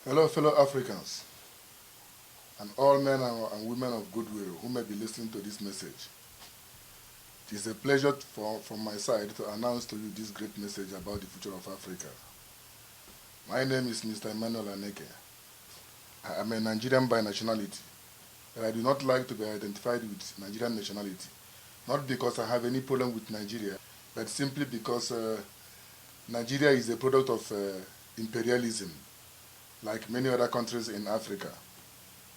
Hello, fellow Africans, and all men and women of goodwill who may be listening to this message. It is a pleasure from my side to announce to you this great message about the future of Africa. My name is Mr. Emmanuel Aneke. I am a Nigerian by nationality, but I do not like to be identified with Nigerian nationality. Not because I have any problem with Nigeria, but simply because Nigeria is a product of imperialism, like many other countries in Africa.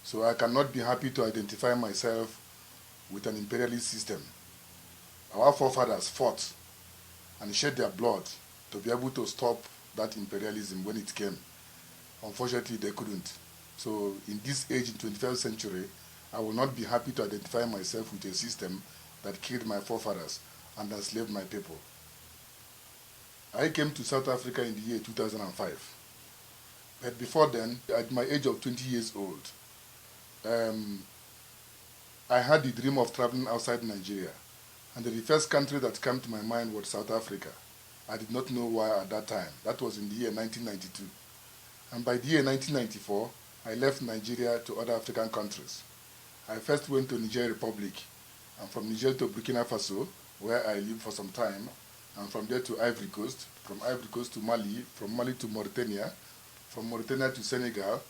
So I cannot be happy to identify myself with an imperialist system. Our forefathers fought and shed their blood to be able to stop that imperialism when it came. Unfortunately, they couldn't. So in this age, in 21st century, I will not be happy to identify myself with a system that killed my forefathers and enslaved my people. I came to South Africa in the year 2005. But before then, at my age of 20 years old, I had the dream of traveling outside Nigeria. And the first country that came to my mind was South Africa. I did not know why at that time. That was in the year 1992. And by the year 1994, I left Nigeria to other African countries. I first went to Niger Republic, and from Niger to Burkina Faso, where I lived for some time, and from there to Ivory Coast, from Ivory Coast to Mali, from Mali to Mauritania, from Mauritania to Senegal.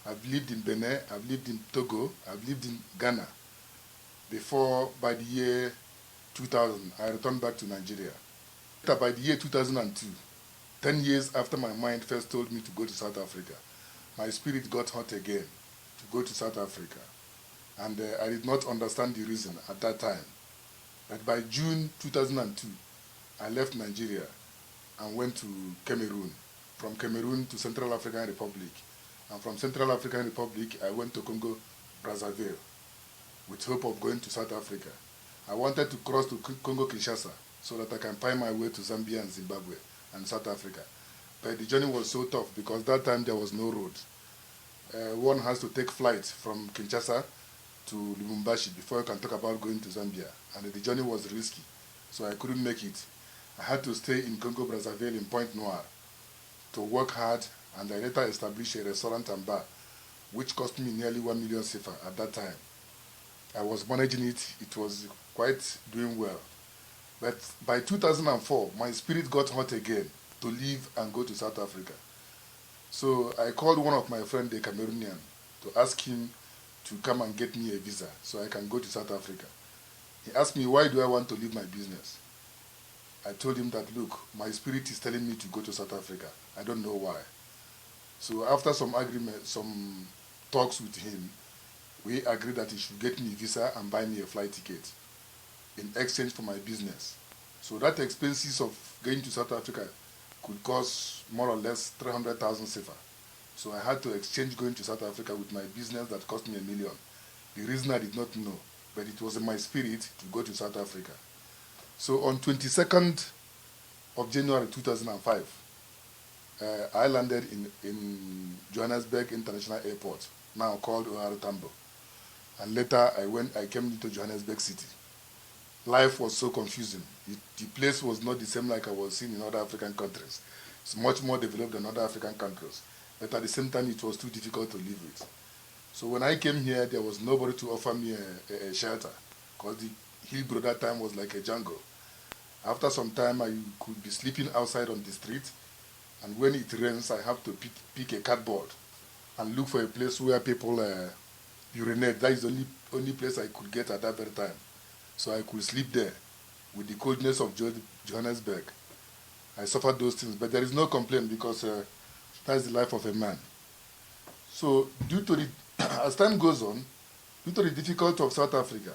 I've lived in Benin, I've lived in Togo, I've lived in Ghana. Before, by the year 2000, I returned back to Nigeria. By the year 2002, 10 years after my mind first told me to go to South Africa, my spirit got hot again to go to South Africa. And I did not understand the reason at that time. But by June 2002, I left Nigeria and went to Cameroon. From Cameroon to Central African Republic. And from Central African Republic, I went to Congo, Brazzaville, with hope of going to South Africa. I wanted to cross to Congo, Kinshasa, so that I can find my way to Zambia and Zimbabwe and South Africa. But the journey was so tough because that time there was no road. One has to take flight from Kinshasa to Lubumbashi before you can talk about going to Zambia. And the journey was risky, so I couldn't make it. I had to stay in Congo, Brazzaville in Pointe Noire to work hard, and I later established a restaurant and bar, which cost me nearly 1 million CFA at that time. I was managing it, it was quite doing well. But by 2004, my spirit got hot again to leave and go to South Africa. So I called one of my friends, the Cameroonian, to ask him to come and get me a visa so I can go to South Africa. He asked me, why do I want to leave my business? I told him that, look, my spirit is telling me to go to South Africa. I don't know why. So after some agreement, some talks with him, we agreed that he should get me a visa and buy me a flight ticket in exchange for my business. So that expenses of going to South Africa could cost more or less 300,000 CFA. So I had to exchange going to South Africa with my business that cost me 1 million. The reason I did not know, but it was in my spirit to go to South Africa. So on 22nd of January 2005, I landed in Johannesburg International Airport, now called O.R. Tambo. And later I came into Johannesburg City. Life was so confusing. The place was not the same like I was seeing in other African countries. It's much more developed than other African countries. But at the same time, it was too difficult to live with. So when I came here, there was nobody to offer me a shelter, because the Hillbrow that time was like a jungle. After some time, I could be sleeping outside on the street, and when it rains, I have to pick a cardboard and look for a place where people urinate. That is the only place I could get at that very time. So I could sleep there with the coldness of Johannesburg. I suffered those things, but there is no complaint because that's the life of a man. So as time goes on, due to the difficulty of South Africa,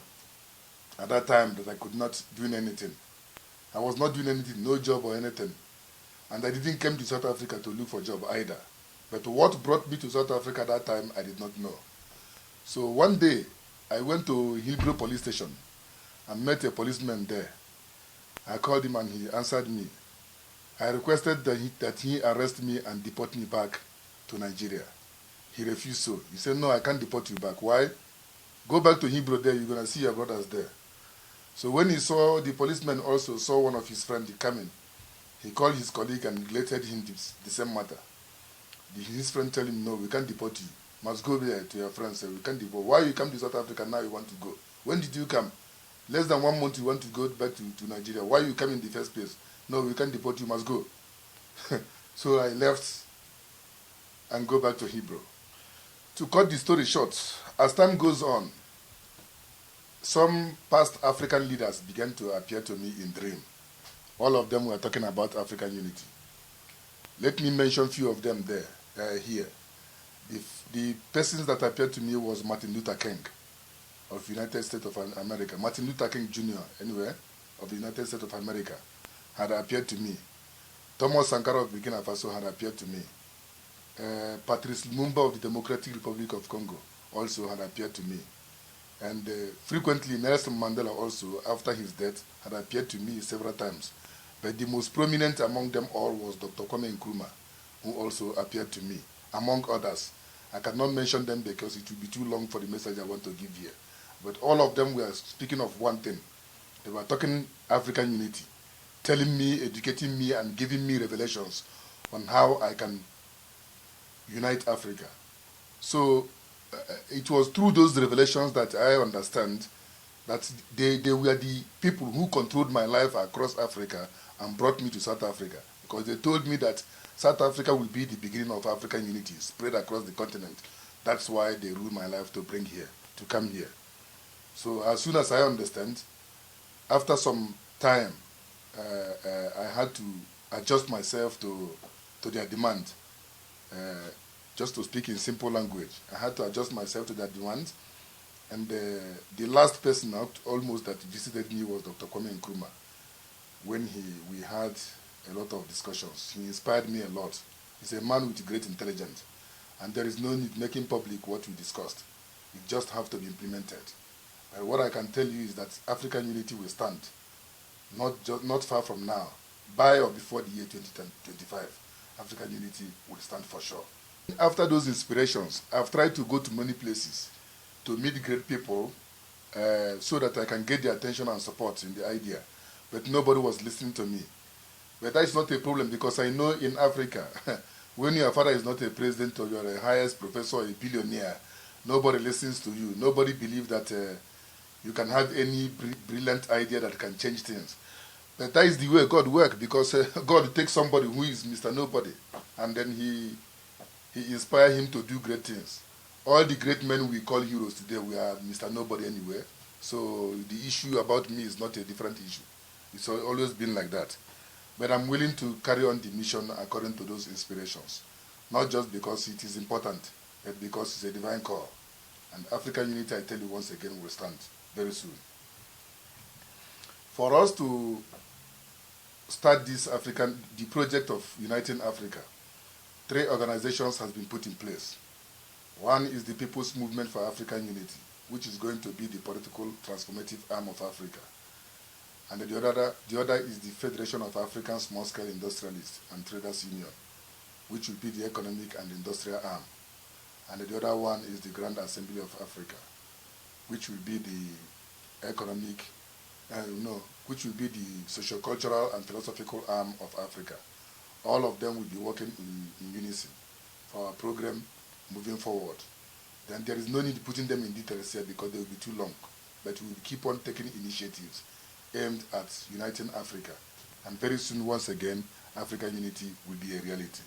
at that time that I could not do anything. I was not doing anything, no job or anything. And I didn't come to South Africa to look for a job either. But what brought me to South Africa at that time, I did not know. So one day, I went to Hillbrow police station and met a policeman there. I called him and he answered me. I requested that he arrest me and deport me back to Nigeria. He refused so. He said, no, I can't deport you back. Why? Go back to Hillbrow there, you're going to see your brothers there. So when the policeman also saw one of his friends coming, he called his colleague and related him the same matter. His friend tell him, no, we can't deport you. Must go there to your friends. Say, we can't deport. Why you come to South Africa now you want to go? When did you come? Less than 1 month you want to go back to Nigeria. Why you come in the first place? No, we can't deport you, must go. So I left and go back to Hebrew. To cut the story short, as time goes on, some past African leaders began to appear to me in dream. All of them were talking about African unity. Let me mention a few of them here. The persons that appeared to me was Martin Luther King of the United States of America. Martin Luther King Jr., anyway, of the United States of America, had appeared to me. Thomas Sankara of Burkina Faso had appeared to me. Patrice Lumumba of the Democratic Republic of Congo also had appeared to me. And frequently Nelson Mandela also, after his death, had appeared to me several times. But the most prominent among them all was Dr. Kwame Nkrumah, who also appeared to me, among others. I cannot mention them because it will be too long for the message I want to give here. But all of them were speaking of one thing. They were talking African unity, telling me, educating me, and giving me revelations on how I can unite Africa. So it was through those revelations that I understand that they were the people who controlled my life across Africa and brought me to South Africa, because they told me that South Africa will be the beginning of African unity spread across the continent. That's why they ruled my life to come here. So as soon as I understand, after some time, I had to adjust myself to their demand. Just to speak in simple language, I had to adjust myself to their demand. And the last person out almost that visited me was Dr. Kwame Nkrumah. When we had a lot of discussions, he inspired me a lot. He's a man with great intelligence, and there is no need making public what we discussed. It just has to be implemented. And what I can tell you is that African unity will stand, not far from now, by or before the year 2025. African unity will stand for sure. After those inspirations, I've tried to go to many places to meet great people so that I can get their attention and support in the idea. But nobody was listening to me. But that is not a problem, because I know in Africa, when your father is not a president or you're a highest professor or a billionaire, nobody listens to you. Nobody believes that you can have any brilliant idea that can change things. But that is the way God works, because God takes somebody who is Mr. Nobody, and then he inspires him to do great things. All the great men we call heroes today, we are Mr. Nobody anyway. So the issue about me is not a different issue. It's always been like that. But I'm willing to carry on the mission according to those inspirations. Not just because it is important, but because it's a divine call. And African unity, I tell you once again, will stand very soon. For us to start the project of uniting Africa, 3 organizations has been put in place. One is the People's Movement for African Unity, which is going to be the political transformative arm of Africa. And the other is the Federation of African Small-Scale Industrialists and Traders Union, which will be the economic and industrial arm. And the other one is the Grand Assembly of Africa, which will be the economic, which will be the socio-cultural and philosophical arm of Africa. All of them will be working in unison for our program moving forward. Then there is no need putting them in details here because they will be too long. But we will keep on taking initiatives aimed at uniting Africa. And very soon, once again, African unity will be a reality.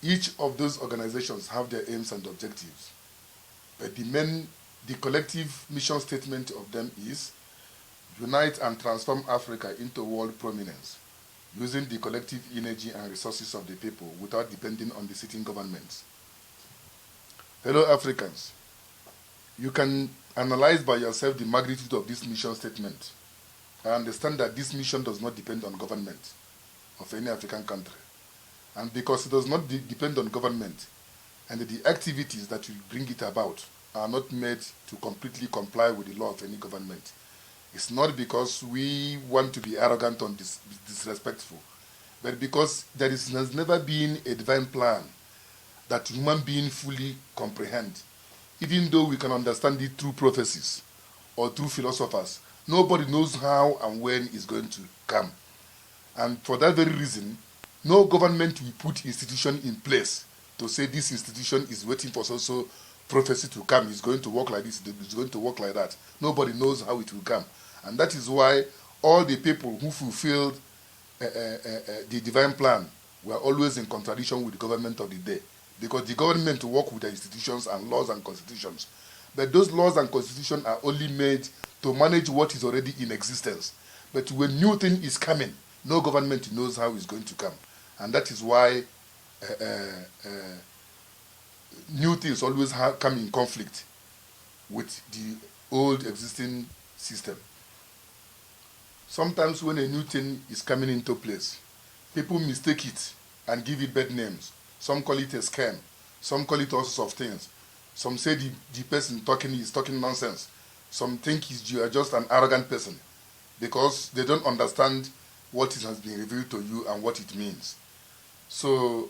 Each of those organizations have their aims and objectives. But the collective mission statement of them is unite and transform Africa into world prominence, using the collective energy and resources of the people without depending on the sitting governments. Fellow Africans, you can analyze by yourself the magnitude of this mission statement. I understand that this mission does not depend on government of any African country. And because it does not depend on government, and the activities that will bring it about are not made to completely comply with the law of any government, it's not because we want to be arrogant or disrespectful, but because there has never been a divine plan that human beings fully comprehend. Even though we can understand it through prophecies or through philosophers, nobody knows how and when it's going to come. And for that very reason, No government will put institution in place to say this institution is waiting for so prophecy to come. It's going to work like this, it's going to work like that. Nobody knows how it will come. And that is why all the people who fulfilled the divine plan were always in contradiction with the government of the day. Because the government work with the institutions and laws and constitutions. But those laws and constitutions are only made to manage what is already in existence. But when new thing is coming, no government knows how it's going to come. And that is why new things always come in conflict with the old existing system. Sometimes when a new thing is coming into place, people mistake it and give it bad names. Some call it a scam. Some call it all sorts of things. Some say the person talking is talking nonsense. Some think you are just an arrogant person because they don't understand what has been revealed to you and what it means. So,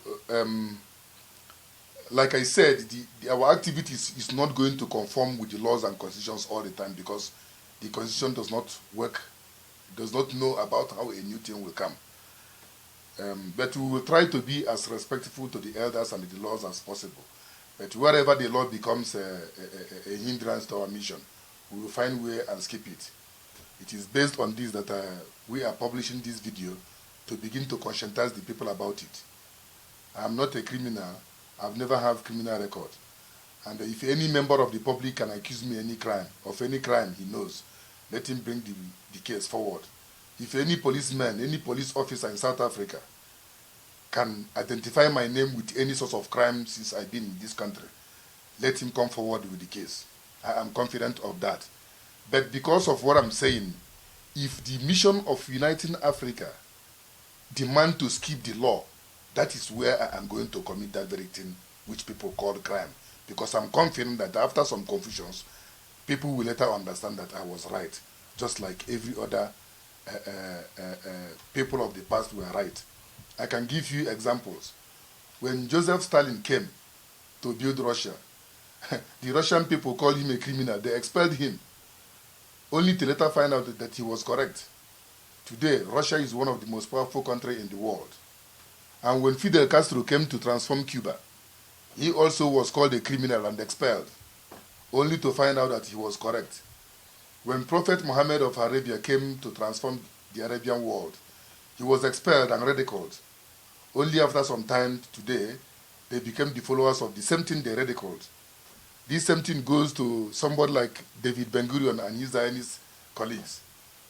like I said, our activities is not going to conform with the laws and constitutions all the time because the constitution does not work, does not know about how a new thing will come. But we will try to be as respectful to the elders and the laws as possible. But wherever the law becomes a hindrance to our mission, we will find a way and skip it. It is based on this that we are publishing this video to begin to conscientize the people about it. I am not a criminal. I've never had criminal record. And if any member of the public can accuse me of any crime he knows, let him bring the case forward. If any policeman, any police officer in South Africa can identify my name with any sort of crime since I've been in this country, let him come forward with the case. I am confident of that. But because of what I'm saying, if the mission of Uniting Africa demand to skip the law, that is where I am going to commit that very thing which people call crime. Because I'm confident that after some confusions, people will later understand that I was right, just like every other people of the past were right. I can give you examples. When Joseph Stalin came to build Russia, the Russian people called him a criminal. They expelled him, only to later find out that he was correct. Today, Russia is one of the most powerful countries in the world. And when Fidel Castro came to transform Cuba, he also was called a criminal and expelled, only to find out that he was correct. When Prophet Muhammad of Arabia came to transform the Arabian world, he was expelled and ridiculed. Only after some time today, they became the followers of the same thing they ridiculed. This same thing goes to somebody like David Ben-Gurion and his Zionist colleagues.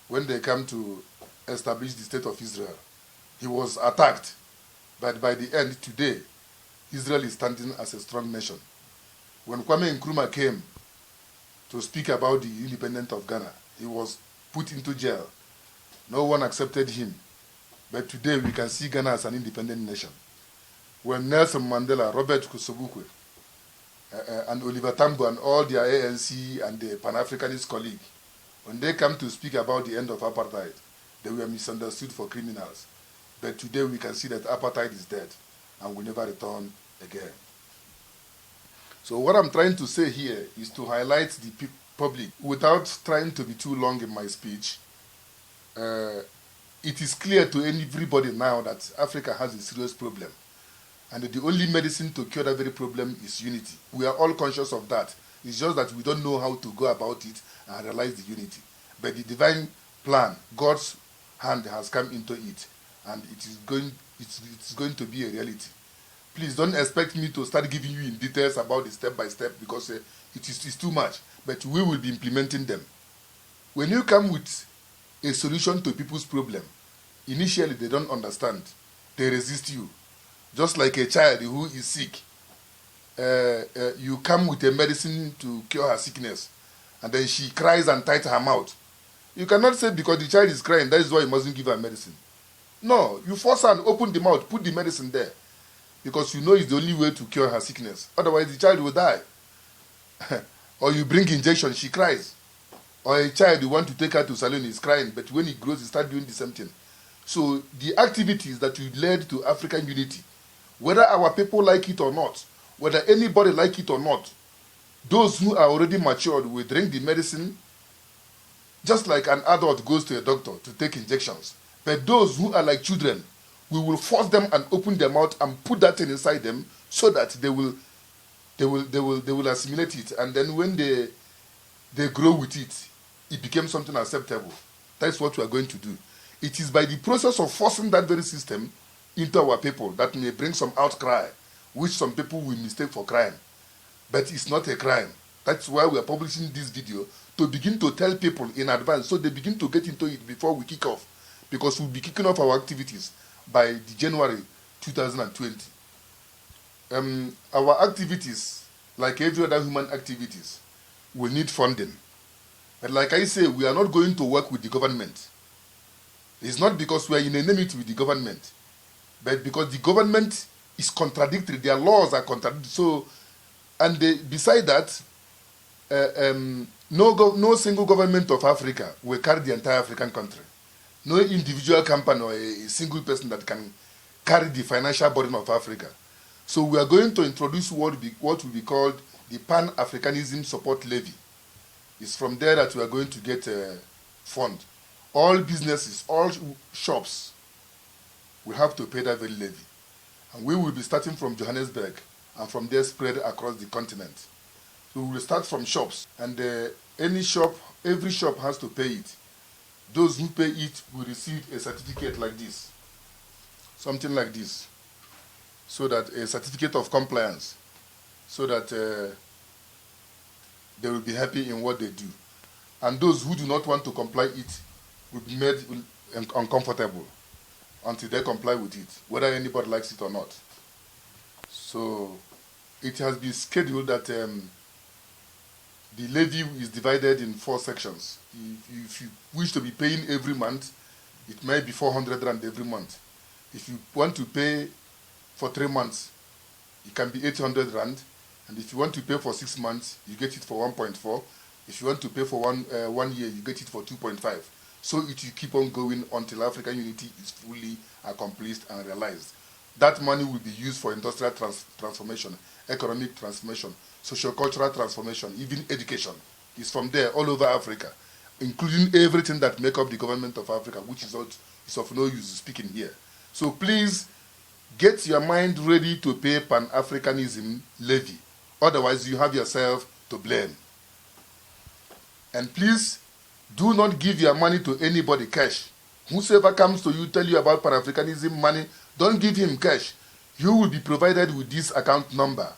When they come to establish the state of Israel, he was attacked. But by the end, today, Israel is standing as a strong nation. When Kwame Nkrumah came to speak about the independence of Ghana, he was put into jail. No one accepted him. But today, we can see Ghana as an independent nation. When Nelson Mandela, Robert Kusobukwe, and Oliver Tambo and all their ANC and the Pan-Africanist colleagues, when they come to speak about the end of apartheid, they were misunderstood for criminals. But today we can see that apartheid is dead and will never return again. So what I'm trying to say here is to highlight the public, without trying to be too long in my speech. It is clear to everybody now that Africa has a serious problem. And the only medicine to cure that very problem is unity. We are all conscious of that. It's just that we don't know how to go about it and realize the unity. But the divine plan, God's hand has come into it, and it's going to be a reality. Please don't expect me to start giving you in details about the step by step because it's too much. But we will be implementing them. When you come with a solution to people's problem, initially they don't understand. They resist you. Just like a child who is sick, you come with a medicine to cure her sickness, and then she cries and tightens her mouth. You cannot say because the child is crying, that is why you mustn't give her medicine. No, you force her and open the mouth, put the medicine there, because you know it's the only way to cure her sickness. Otherwise, the child will die. Or you bring injection, she cries. Or a child, you want to take her to salon, is crying, but when he grows, he starts doing the same thing. So the activities that will lead to African unity, whether our people like it or not, whether anybody like it or not, those who are already matured will drink the medicine just like an adult goes to a doctor to take injections. But those who are like children we will force them and open their mouth and put that thing inside them so that they will assimilate it. And then when they grow with it, it becomes something acceptable. That's what we are going to do. It is by the process of forcing that very system into our people that may bring some outcry, which some people will mistake for crime. But it's not a crime. That's why we are publishing this video, to begin to tell people in advance so they begin to get into it before we kick off. Because we'll be kicking off our activities by the January 2020. Our activities, like every other human activities, will need funding. But like I say, we are not going to work with the government. It's not because we are in enmity with the government, but because the government is contradictory. Their laws are contradictory. So, and beside that, no single government of Africa will carry the entire African country. No individual company or a single person that can carry the financial burden of Africa. So we are going to introduce what will be called the Pan-Africanism Support Levy. It's from there that we are going to get a fund. All businesses, all shops will have to pay that very levy. And we will be starting from Johannesburg and from there spread across the continent. So we will start from shops, and every shop has to pay it. Those who pay it will receive a certificate like this, something like this, so that a certificate of compliance, so that they will be happy in what they do. And those who do not want to comply it will be made uncomfortable until they comply with it, whether anybody likes it or not. So it has been scheduled that the levy is divided in 4 sections. If you wish to be paying every month, it may be 400 rand every month. If you want to pay for 3 months, it can be 800 rand. And if you want to pay for 6 months, you get it for 1.4. If you want to pay for 1 year, you get it for 2.5. So it will keep on going until African unity is fully accomplished and realized. That money will be used for industrial transformation, economic transformation, socio-cultural transformation, even education. It's from there all over Africa, including everything that make up the government of Africa, which is of no use speaking here. So please get your mind ready to pay Pan-Africanism levy. Otherwise, you have yourself to blame. And please do not give your money to anybody cash. Whosoever comes to you, tell you about Pan-Africanism money, don't give him cash. You will be provided with this account number,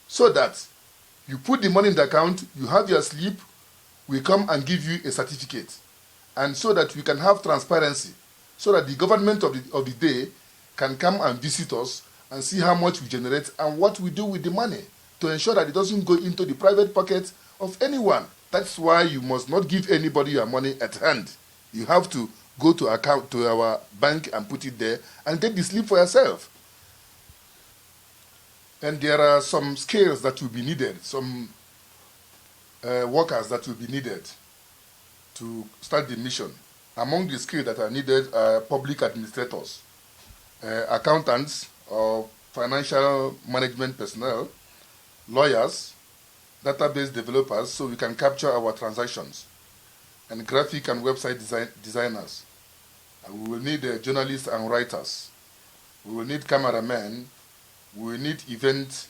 so that you put the money in the account, you have your slip, we come and give you a certificate. And so that we can have transparency, so that the government of the day can come and visit us and see how much we generate and what we do with the money, to ensure that it doesn't go into the private pocket of anyone. That's why you must not give anybody your money at hand. You have to go to our bank and put it there and get the slip for yourself. And there are some skills that will be needed, some workers that will be needed to start the mission. Among the skills that are needed are public administrators, accountants or financial management personnel, lawyers, database developers, so we can capture our transactions, and graphic and website designers. And we will need journalists and writers. We will need cameramen. We will need event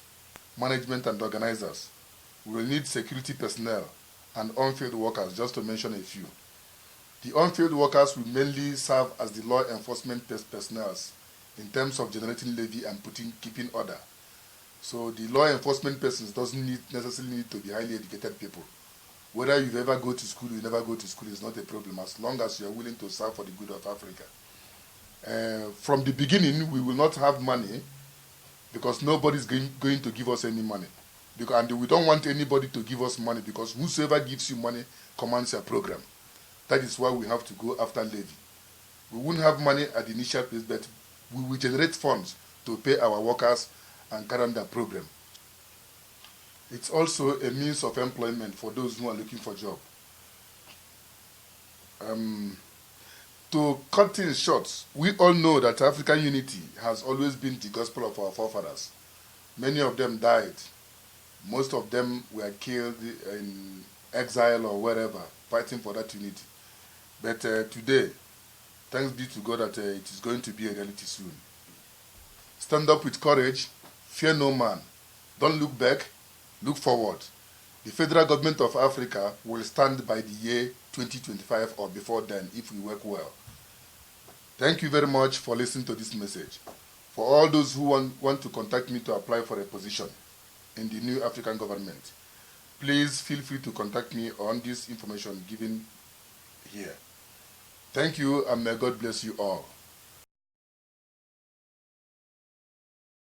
management and organizers. We will need security personnel and on-field workers, just to mention a few. The on-field workers will mainly serve as the law enforcement personnel in terms of generating levy and keeping order. So the law enforcement persons doesn't necessarily need to be highly educated people. Whether you ever go to school or you never go to school is not a problem, as long as you are willing to serve for the good of Africa. From the beginning, we will not have money, because nobody is going to give us any money. And we don't want anybody to give us money, because whosoever gives you money commands your program. That is why we have to go after levy. We won't have money at the initial place, but we will generate funds to pay our workers and carry on their program. It's also a means of employment for those who are looking for a job. To cut things short, we all know that African unity has always been the gospel of our forefathers. Many of them died. Most of them were killed in exile or wherever, fighting for that unity. But today, Thanks be to God that it is going to be a reality soon. Stand up with courage, fear no man. Don't look back, look forward. The federal government of Africa will stand by the year 2025 or before then if we work well. Thank you very much for listening to this message. For all those who want to contact me to apply for a position in the new African government, please feel free to contact me on this information given here. Thank you, and may God bless you all.